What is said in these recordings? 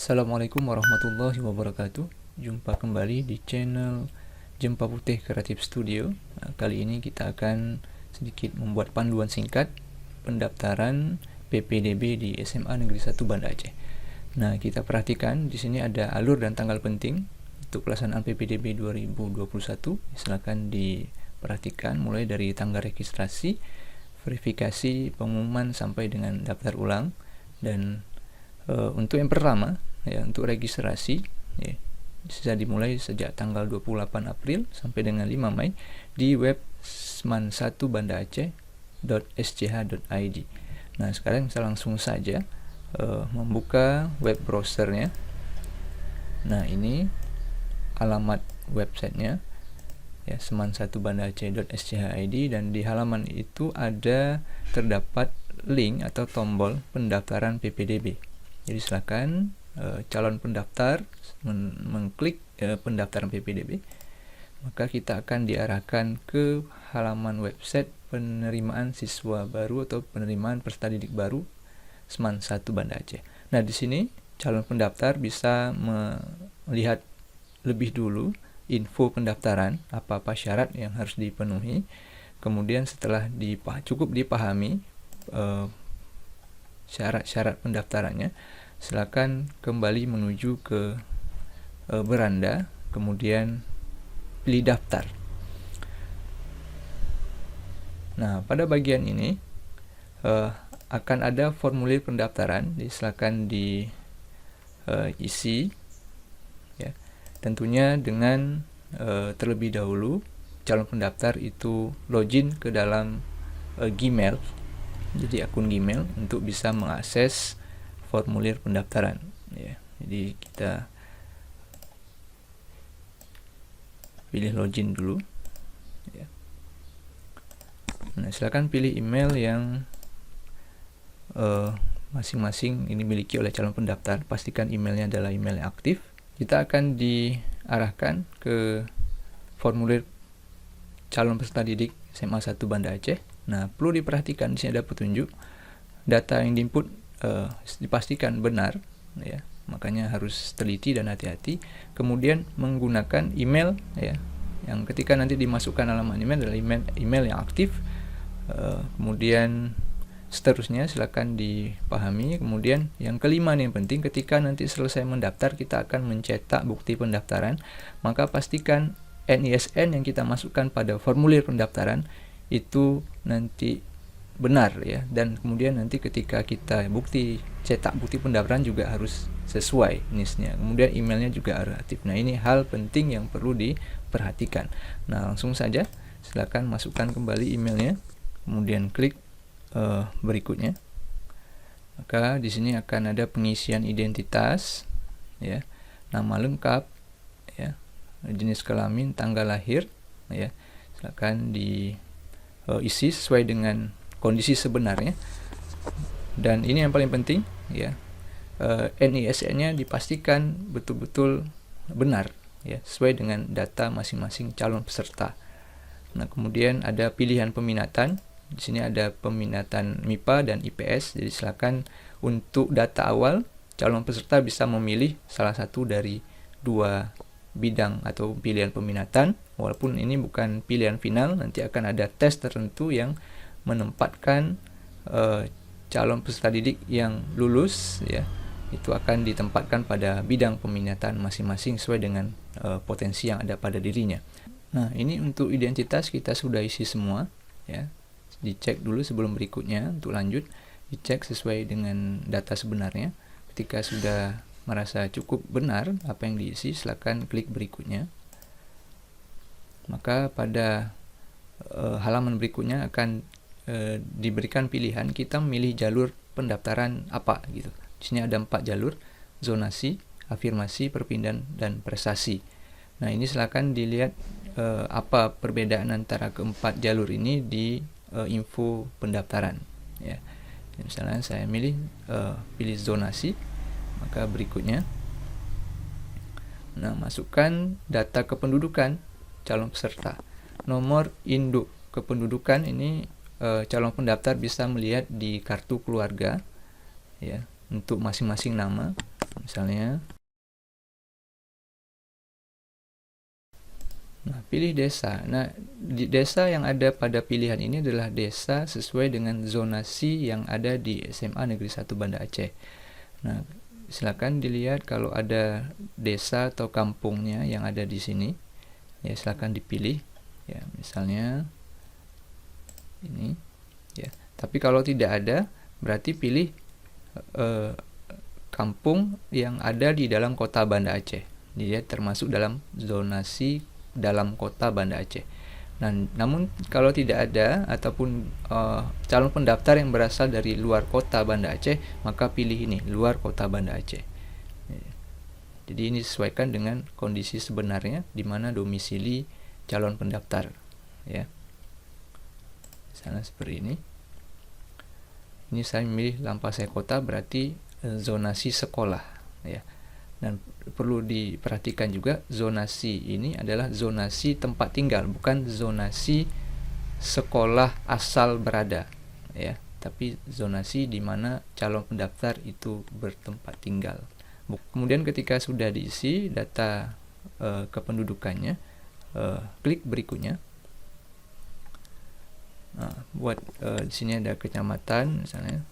Assalamualaikum warahmatullahi wabarakatuh. Jumpa kembali di channel Jempa Putih Kreatif Studio. Kali ini kita akan sedikit membuat panduan singkat pendaftaran PPDB di SMA Negeri 1 Banda Aceh. Nah, kita perhatikan di sini ada alur dan tanggal penting untuk pelaksanaan PPDB 2021. Silakan diperhatikan mulai dari tanggal registrasi, verifikasi, pengumuman sampai dengan daftar ulang. Dan untuk yang pertama, untuk registrasi, bisa dimulai sejak tanggal 28 April sampai dengan 5 Mei di web sman1bandaaceh.sch.id. Nah, sekarang kita langsung saja membuka web browsernya. Nah, ini alamat websitenya, sman1bandaaceh.sch.id, dan di halaman itu terdapat link atau tombol pendaftaran PPDB. Jadi silakan calon pendaftar mengklik pendaftaran PPDB, maka kita akan diarahkan ke halaman website penerimaan siswa baru atau penerimaan peserta didik baru Seman 1 Banda Aceh. Nah, di sini calon pendaftar bisa melihat lebih dulu info pendaftaran, apa-apa syarat yang harus dipenuhi. Kemudian setelah cukup dipahami syarat-syarat pendaftarannya, silakan kembali menuju ke beranda, kemudian pilih daftar. Nah, pada bagian ini akan ada formulir pendaftaran, silakan diisi, tentunya dengan terlebih dahulu calon pendaftar itu login ke dalam Gmail, jadi akun Gmail, untuk bisa mengakses formulir pendaftaran. Jadi kita pilih login dulu. Nah, silakan pilih email yang masing-masing ini miliki oleh calon pendaftar. Pastikan emailnya adalah email yang aktif. Kita akan diarahkan ke formulir calon peserta didik SMA 1 Banda Aceh. Nah, perlu diperhatikan di sini ada petunjuk data yang diinput dipastikan benar, makanya harus teliti dan hati-hati. Kemudian menggunakan email, yang ketika nanti dimasukkan alamat email adalah email yang aktif. Kemudian seterusnya silakan dipahami. Kemudian yang kelima nih yang penting, ketika nanti selesai mendaftar kita akan mencetak bukti pendaftaran, maka pastikan NISN yang kita masukkan pada formulir pendaftaran itu nanti benar, dan kemudian nanti ketika kita cetak bukti pendaftaran juga harus sesuai NIS-nya. Kemudian emailnya juga harus aktif. Nah, ini hal penting yang perlu diperhatikan. Nah, langsung saja silakan masukkan kembali emailnya, kemudian klik berikutnya. Maka di sini akan ada pengisian identitas, nama lengkap, jenis kelamin, tanggal lahir, silakan diisi sesuai dengan kondisi sebenarnya. Dan ini yang paling penting, NISN-nya dipastikan betul-betul benar, sesuai dengan data masing-masing calon peserta. Nah, kemudian ada pilihan peminatan. Di sini ada peminatan MIPA dan IPS. Jadi silakan untuk data awal calon peserta bisa memilih salah satu dari dua bidang atau pilihan peminatan. Walaupun ini bukan pilihan final, nanti akan ada tes tertentu yang menempatkan calon peserta didik yang lulus, itu akan ditempatkan pada bidang peminatan masing-masing sesuai dengan potensi yang ada pada dirinya. Nah, ini untuk identitas kita sudah isi semua, dicek dulu sebelum berikutnya untuk lanjut, dicek sesuai dengan data sebenarnya. Ketika sudah merasa cukup benar apa yang diisi, silakan klik berikutnya. Maka pada halaman berikutnya akan diberikan pilihan kita memilih jalur pendaftaran apa gitu. Di sini ada 4 jalur: zonasi, afirmasi, perpindahan, dan prestasi. Nah, ini silakan dilihat apa perbedaan antara keempat jalur ini di info pendaftaran. Misalnya saya pilih zonasi, maka berikutnya, masukkan data kependudukan calon peserta. Nomor induk kependudukan ini calon pendaftar bisa melihat di kartu keluarga, untuk masing-masing nama. misalnya. Nah, pilih desa. Nah, di desa yang ada pada pilihan ini adalah desa sesuai dengan zonasi yang ada di SMA Negeri 1 Banda Aceh. Nah, silakan dilihat kalau ada desa atau kampungnya yang ada di sini. Ya, silakan dipilih. Ya, misalnya ini. Ya, tapi kalau tidak ada, berarti pilih kampung yang ada di dalam kota Banda Aceh. Dia termasuk dalam zonasi dalam kota Banda Aceh. Nah, namun kalau tidak ada ataupun calon pendaftar yang berasal dari luar kota Banda Aceh, maka pilih ini, luar kota Banda Aceh. Jadi ini disesuaikan dengan kondisi sebenarnya di mana domisili calon pendaftar, ya. Misalnya seperti ini. Ini saya memilih Lampasai Kota, berarti zonasi sekolah, ya. Dan perlu diperhatikan juga, zonasi ini adalah zonasi tempat tinggal, bukan zonasi sekolah asal berada, ya, tapi zonasi di mana calon pendaftar itu bertempat tinggal. Kemudian ketika sudah diisi data kependudukannya, klik berikutnya. Nah, buat di sini ada kecamatan misalnya.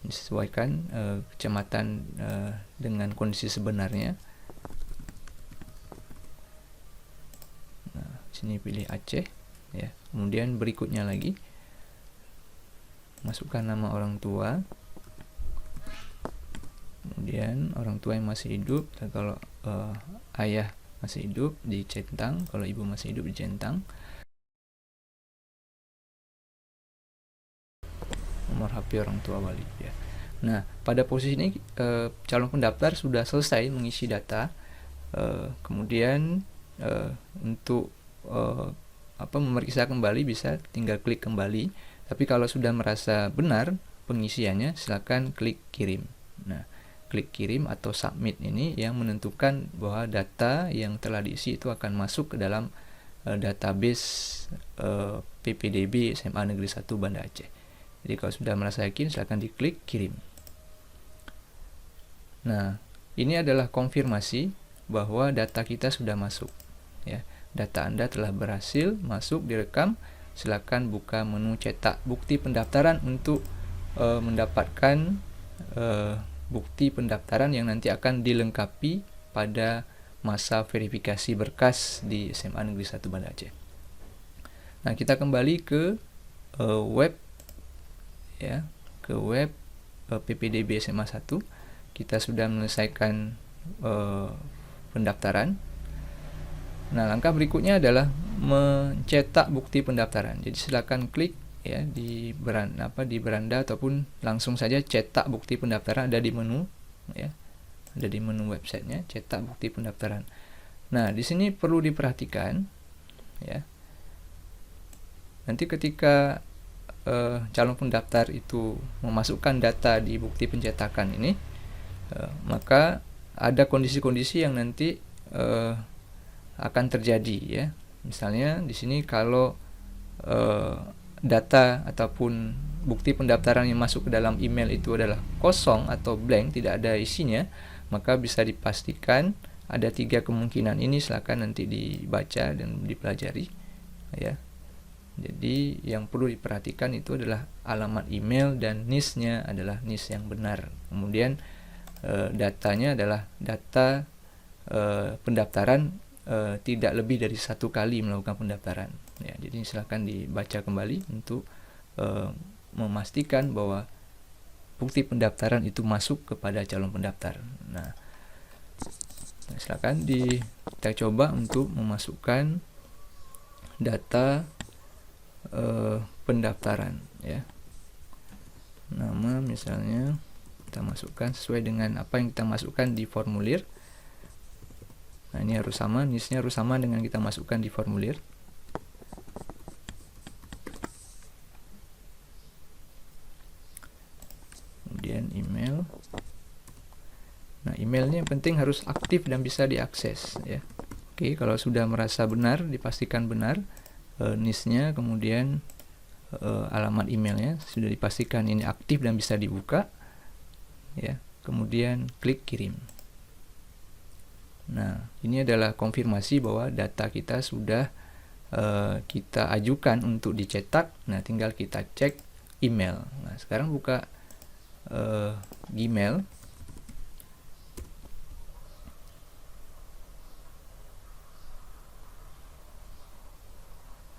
Disesuaikan kecamatan dengan kondisi sebenarnya. Nah, sini pilih Aceh, ya. Kemudian berikutnya lagi, masukkan nama orang tua. Kemudian orang tua yang masih hidup, kalau ayah masih hidup dicentang, kalau ibu masih hidup dicentang. Nomor HP orang tua wali, ya. Nah, pada posisi ini calon pendaftar sudah selesai mengisi data. Kemudian untuk memeriksa kembali bisa tinggal klik kembali. Tapi kalau sudah merasa benar pengisiannya, silakan klik kirim. Nah, klik kirim atau submit ini yang menentukan bahwa data yang telah diisi itu akan masuk ke dalam database PPDB SMA Negeri 1 Banda Aceh. Jadi kalau sudah merasa yakin, silakan diklik kirim. Nah, ini adalah konfirmasi bahwa data kita sudah masuk, ya. Data Anda telah berhasil masuk, direkam. Silakan buka menu cetak bukti pendaftaran untuk mendapatkan bukti pendaftaran yang nanti akan dilengkapi pada masa verifikasi berkas di SMA Negeri 1 Banda Aceh. Nah, kita kembali ke web, ya, ke web PPDB SMA 1. Kita sudah menyelesaikan pendaftaran. Nah, langkah berikutnya adalah mencetak bukti pendaftaran. Jadi silakan klik, ya, di beranda ataupun langsung saja cetak bukti pendaftaran, ada di menu, ya. Ada di menu websitenya, cetak bukti pendaftaran. Nah, di sini perlu diperhatikan, ya. Nanti ketika calon pendaftar itu memasukkan data di bukti pencetakan ini, maka ada kondisi-kondisi yang nanti akan terjadi, ya. Misalnya di sini kalau data ataupun bukti pendaftaran yang masuk ke dalam email itu adalah kosong atau blank, tidak ada isinya, maka bisa dipastikan ada 3 kemungkinan ini. Silakan nanti dibaca dan dipelajari, ya. Jadi yang perlu diperhatikan itu adalah alamat email dan NIS-nya adalah NIS yang benar. Kemudian datanya adalah data pendaftaran, tidak lebih dari 1 kali melakukan pendaftaran, ya. Jadi silakan dibaca kembali untuk memastikan bahwa bukti pendaftaran itu masuk kepada calon pendaftar. Nah, silakan kita coba untuk memasukkan data pendaftaran, ya. Nama misalnya kita masukkan sesuai dengan apa yang kita masukkan di formulir. Nah, ini harus sama, NIS-nya harus sama dengan kita masukkan di formulir. Kemudian email. Nah, emailnya yang penting harus aktif dan bisa diakses, ya. Oke, kalau sudah merasa benar, dipastikan benar NIS-nya, kemudian alamat emailnya, sudah dipastikan ini aktif dan bisa dibuka, ya. Kemudian klik kirim. Nah, ini adalah konfirmasi bahwa data kita sudah kita ajukan untuk dicetak. Nah, tinggal kita cek email. Nah, sekarang buka Gmail.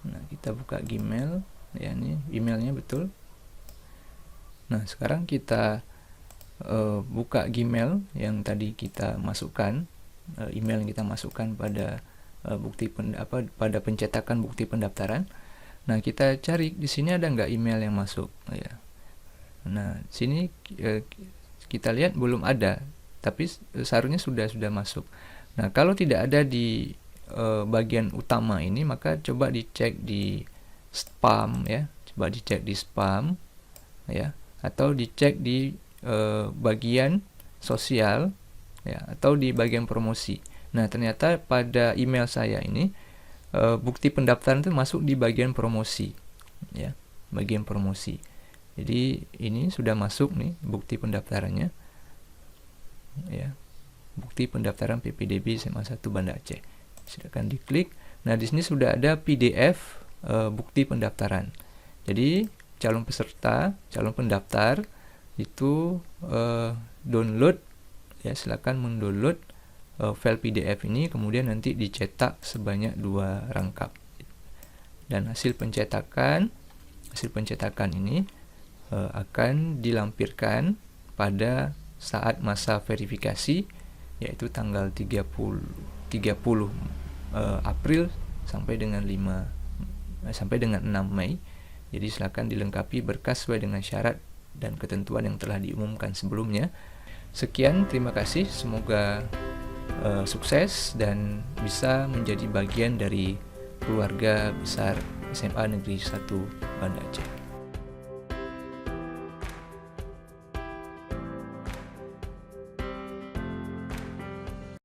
Nah, kita buka Gmail, ya, ini emailnya betul. Nah, sekarang kita buka Gmail yang tadi kita masukkan, email yang kita masukkan pada pada pencetakan bukti pendaftaran. Nah, kita cari di sini ada nggak email yang masuk, ya. Nah, sini kita lihat belum ada, tapi seharusnya sudah masuk. Nah, kalau tidak ada di bagian utama ini, maka coba dicek di spam, ya. Coba dicek di spam, ya, atau dicek di bagian sosial, ya, atau di bagian promosi. Nah, ternyata pada email saya ini bukti pendaftaran itu masuk di bagian promosi, ya, bagian promosi. Jadi ini sudah masuk nih bukti pendaftarannya, ya, bukti pendaftaran PPDB SMA 1 Banda Aceh. Silakan diklik. Nah, di sini sudah ada PDF bukti pendaftaran. Jadi calon peserta, calon pendaftar itu download, ya, silakan mendownload file PDF ini, kemudian nanti dicetak sebanyak 2 rangkap. Dan hasil pencetakan ini akan dilampirkan pada saat masa verifikasi, yaitu tanggal 30 April sampai dengan 6 Mei. Jadi silakan dilengkapi berkas sesuai dengan syarat dan ketentuan yang telah diumumkan sebelumnya. Sekian, terima kasih. Semoga sukses dan bisa menjadi bagian dari keluarga besar SMA Negeri 1 Banda Aceh.